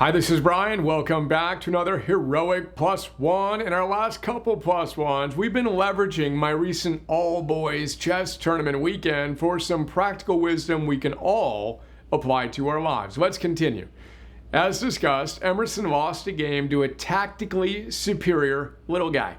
Hi, this is Brian. Welcome back to another Heroic Plus One. In our last couple Plus Ones, we've been leveraging my recent all-boys chess tournament weekend for some practical wisdom we can all apply to our lives. Let's continue. As discussed, Emerson lost a game to a tactically superior little guy.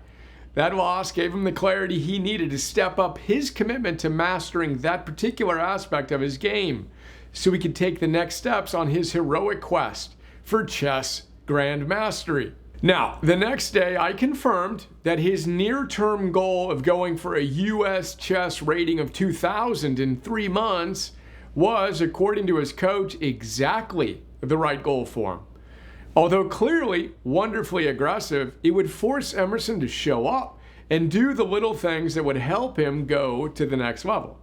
That loss gave him the clarity he needed to step up his commitment to mastering that particular aspect of his game so he could take the next steps on his heroic quest for chess grand mastery. Now, the next day I confirmed that his near-term goal of going for a US chess rating of 2,000 in 3 months was, according to his coach, exactly the right goal for him. Although clearly wonderfully aggressive, it would force Emerson to show up and do the little things that would help him go to the next level.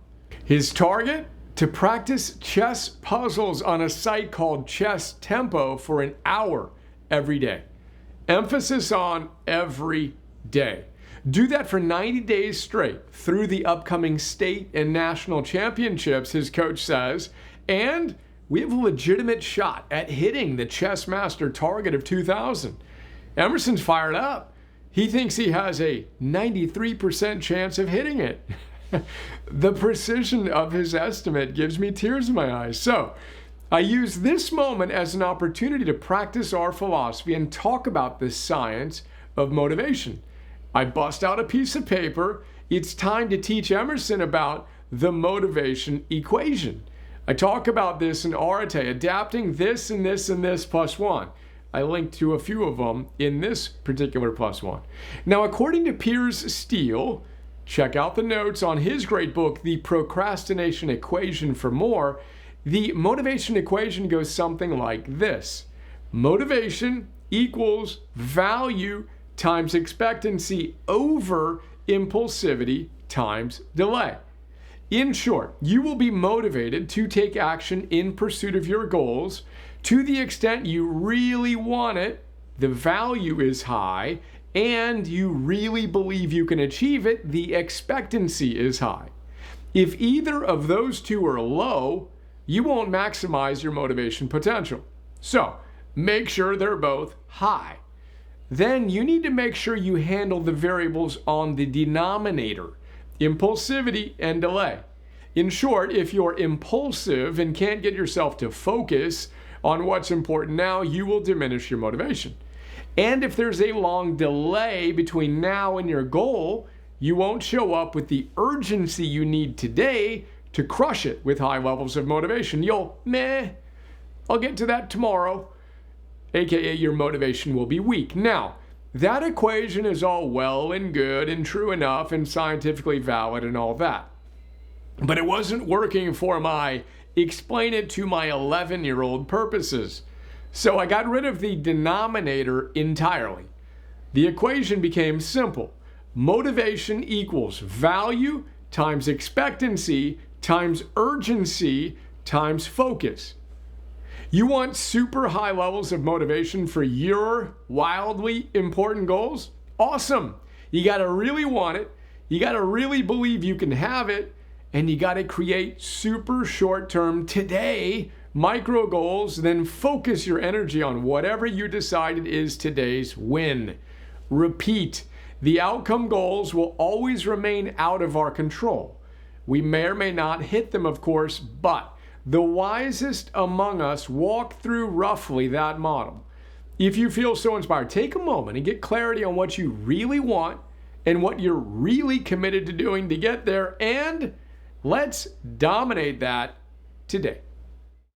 His target? To practice chess puzzles on a site called Chess Tempo for an hour every day. Emphasis on every day. Do that for 90 days straight through the upcoming state and national championships, his coach says, and we have a legitimate shot at hitting the chess master target of 2,000. Emerson's fired up. He thinks he has a 93% chance of hitting it. The precision of his estimate gives me tears in my eyes. So, I use this moment as an opportunity to practice our philosophy and talk about the science of motivation. I bust out a piece of paper. It's time to teach Emerson about the motivation equation. I talk about this in Arate, adapting this and this and this plus one. I linked to a few of them in this particular plus one. Now, according to Piers Steele, check out the notes on his great book, The Procrastination Equation, for more. The motivation equation goes something like this. Motivation equals value times expectancy over impulsivity times delay. In short, you will be motivated to take action in pursuit of your goals to the extent you really want it, the value is high, and you really believe you can achieve it, the expectancy is high. If either of those two are low, you won't maximize your motivation potential. So, make sure they're both high. Then you need to make sure you handle the variables on the denominator, impulsivity and delay. In short, if you're impulsive and can't get yourself to focus on what's important now, you will diminish your motivation. And if there's a long delay between now and your goal, you won't show up with the urgency you need today to crush it with high levels of motivation. You'll, I'll get to that tomorrow, aka your motivation will be weak. Now, that equation is all well and good and true enough and scientifically valid and all that. But it wasn't working for my explain it to my 11-year-old purposes. So I got rid of the denominator entirely. The equation became simple. Motivation equals value times expectancy times urgency times focus. You want super high levels of motivation for your wildly important goals? Awesome. You got to really want it. You got to really believe you can have it. And you got to create super short-term today micro goals, then focus your energy on whatever you decided is today's win. Repeat, the outcome goals will always remain out of our control. We may or may not hit them, of course, but the wisest among us walk through roughly that model. If you feel so inspired, take a moment and get clarity on what you really want and what you're really committed to doing to get there, and let's dominate that today.